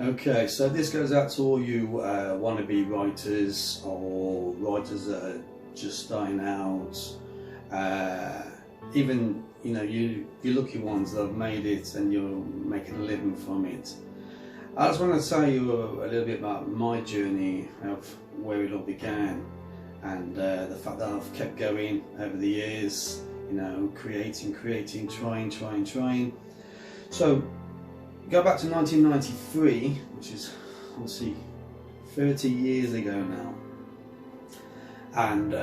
Okay, so this goes out to all you wannabe writers or writers that are just starting out. Even you lucky ones that have made it and you're making a living from it. I just want to tell you a little bit about my journey of where it all began, and the fact that I've kept going over the years. Creating, trying. So go back to 1993, which is obviously 30 years ago now, and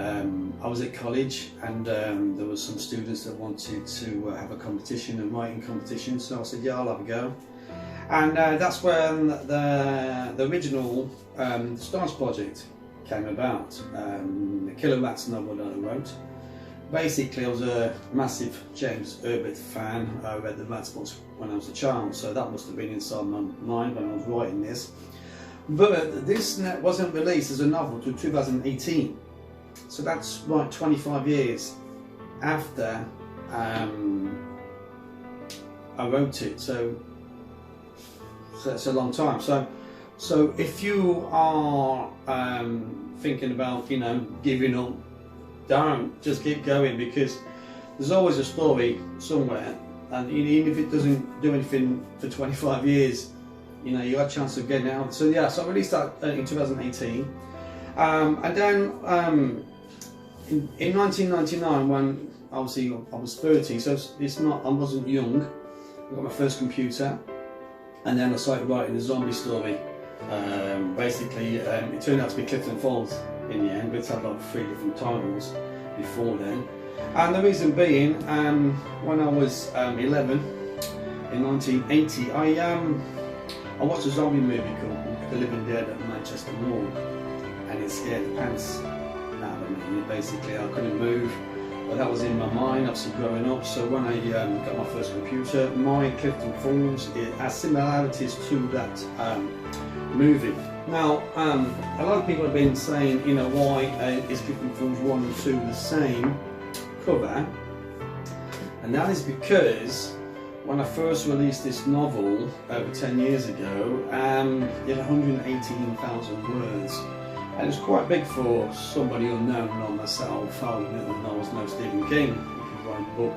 I was at college, and there was some students that wanted to have a competition, a writing competition, so I said, yeah, I'll have a go. And that's when the original Stars project came about, the Killer Rats novel that I wrote. Basically, I was a massive James Herbert fan. I read the Rats books when I was a child, so that must have been inside my mind when I was writing this. But this wasn't released as a novel until 2018, so that's like 25 years after I wrote it. So it's a long time. So if you are thinking about giving up, don't, just keep going, because there's always a story somewhere, and even if it doesn't do anything for 25 years, you got a chance of getting it out. So yeah, so I released that in 2018, and then in 1999, when obviously I was 30, so I wasn't young. I got my first computer, and then I started writing a zombie story. Basically, it turned out to be Clifton Falls in the end, but it had like 3 different titles before then. And the reason being, when I was 11 in 1980, I watched a zombie movie called The Living Dead at Manchester Mall, and it scared the pants out of me. Basically, I couldn't move. Well, that was in my mind, obviously growing up. So when I got my first computer, my Clifton Falls, it has similarities to that movie. Now, a lot of people have been saying, why is Clifton Falls 1 and 2 the same cover? And that is because when I first released this novel over 10 years ago, it had 118,000 words. And it's quite big for somebody unknown like myself. I was no Stephen King. You could write a book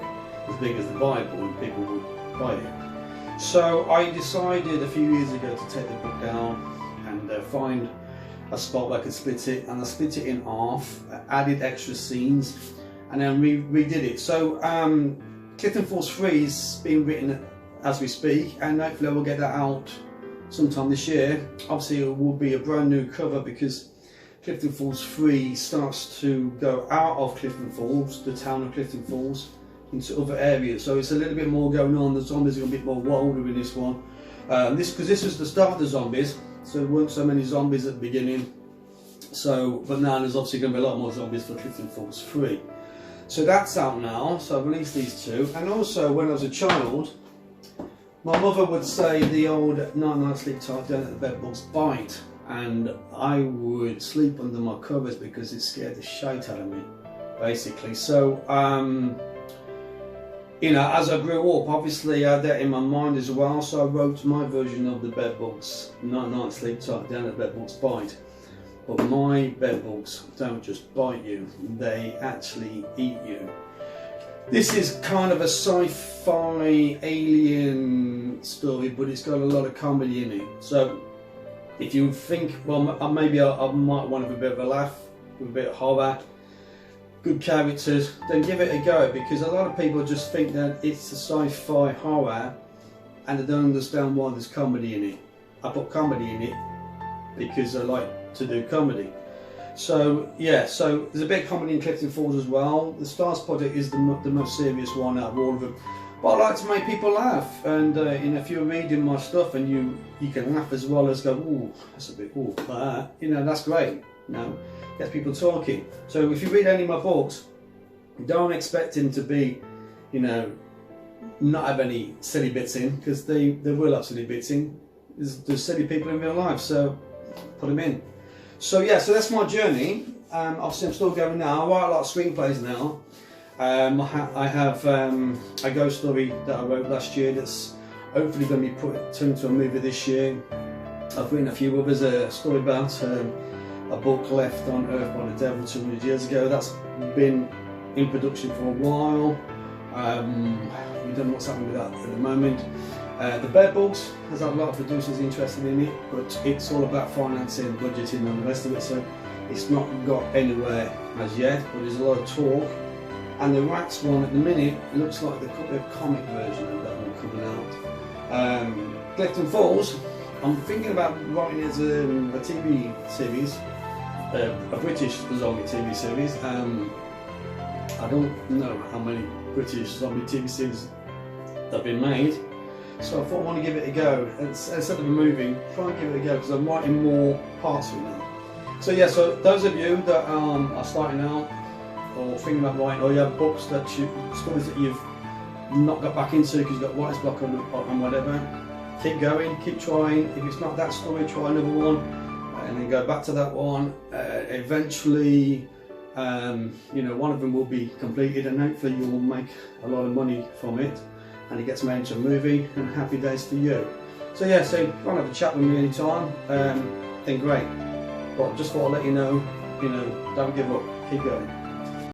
as big as the Bible and people would buy it. So I decided a few years ago to take the book down and find a spot where I could split it, and I split it in half, added extra scenes, and then redid it. So Clifton Falls 3 is being written as we speak, and hopefully I will get that out sometime this year. Obviously it will be a brand new cover, because Clifton Falls 3 starts to go out of Clifton Falls, the town of Clifton Falls, into other areas. So it's a little bit more going on. The zombies are a bit more wilder in this one. Because this was the start of the zombies, so there weren't so many zombies at the beginning. But now there's obviously going to be a lot more zombies for Clifton Falls 3. So that's out now. So I've released these two. And also, when I was a child, my mother would say the old night sleep tight, down at the bed bugs bite. And I would sleep under my covers because it scared the shit out of me, basically. So, as I grew up, obviously I had that in my mind as well. So I wrote my version of the bed bugs, night sleep tight, down at the bed bugs bite. But my bed bugs don't just bite you; they actually eat you. This is kind of a sci-fi alien story, but it's got a lot of comedy in it. So if you think, well, maybe I might want to have a bit of a laugh, with a bit of horror, good characters, then give it a go, because a lot of people just think that it's a sci-fi horror and they don't understand why there's comedy in it. I put comedy in it because I like to do comedy. So yeah, so there's a bit of comedy in Clifton Falls as well. The Stars project is the most serious one out of all of them. But I like to make people laugh, and if you're reading my stuff and you can laugh as well as go, ooh, that's a bit, ooh, like that, that's great, gets people talking. So if you read any of my books, don't expect him to be, not have any silly bits in, because they will have silly bits in. There's silly people in real life, so put them in. So yeah, so that's my journey. Obviously I'm still going now. I write a lot of screenplays now. I have a ghost story that I wrote last year that's hopefully going to be turned into a movie this year. I've written a few others, a story about a book left on Earth by the devil 200 years ago. That's been in production for a while. We don't know what's happening with that at the moment. The Bear Books has had a lot of producers interested in it, but it's all about financing, budgeting and the rest of it, so it's not got anywhere as yet, but there's a lot of talk. And the Rats one at the minute, it looks like there could be a comic version of that one coming out. Clifton Falls, I'm thinking about writing as a TV series, a British zombie TV series. I don't know how many British zombie TV series that have been made, so I thought I want to give it a go. Instead of a movie, try and give it a go because I'm writing more parts of it now. So yeah, so those of you that are starting out or thinking about writing, or you have books stories that you've not got back into because you've got writer's block and whatever, keep going, keep trying. If it's not that story, try another one, and then go back to that one. Eventually, you know, one of them will be completed, and hopefully you will make a lot of money from it, and it gets made into a movie, and happy days for you. So yeah, so if you want to have a chat with me anytime, then great. But just thought I'd let you know, don't give up, keep going.